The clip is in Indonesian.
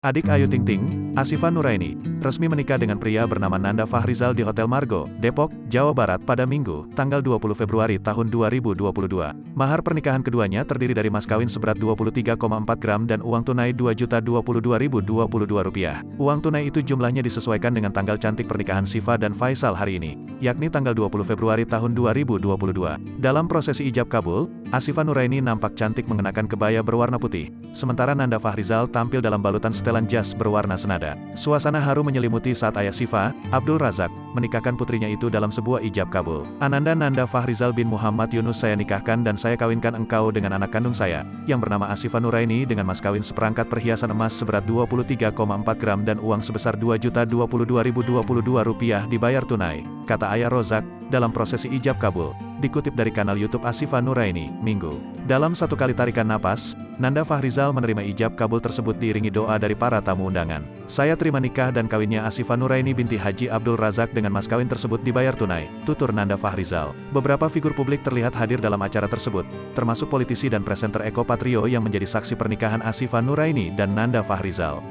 Adik Ayu Ting Ting, Asyifa Nuraini, resmi menikah dengan pria bernama Nanda Fahrizal di Hotel Margo, Depok, Jawa Barat pada Minggu, tanggal 20 Februari tahun 2022. Mahar pernikahan keduanya terdiri dari mas kawin seberat 23,4 gram dan uang tunai Rp2.022.022. Uang tunai itu jumlahnya disesuaikan dengan tanggal cantik pernikahan Syifa dan Faisal hari ini, yakni tanggal 20 Februari tahun 2022. Dalam prosesi ijab kabul, Asyifa Nuraini nampak cantik mengenakan kebaya berwarna putih, sementara Nanda Fahrizal tampil dalam balutan setelan jas berwarna senada. Suasana haru menyelimuti saat ayah Syifa, Abdul Razak, menikahkan putrinya itu dalam sebuah ijab kabul. Ananda Nanda Fahrizal bin Muhammad Yunus, saya nikahkan dan saya kawinkan engkau dengan anak kandung saya, yang bernama Asyifa Nuraini dengan mas kawin seperangkat perhiasan emas seberat 23,4 gram dan uang sebesar Rp2.022.022 dibayar tunai, kata ayah Rozak, dalam prosesi ijab kabul. Dikutip dari kanal YouTube Asyifa Nuraini, Minggu. Dalam satu kali tarikan napas, Nanda Fahrizal menerima ijab kabul tersebut diiringi doa dari para tamu undangan. Saya terima nikah dan kawinnya Asyifa Nuraini binti Haji Abdul Razak dengan mas kawin tersebut dibayar tunai, tutur Nanda Fahrizal. Beberapa figur publik terlihat hadir dalam acara tersebut, termasuk politisi dan presenter Eko Patrio yang menjadi saksi pernikahan Asyifa Nuraini dan Nanda Fahrizal.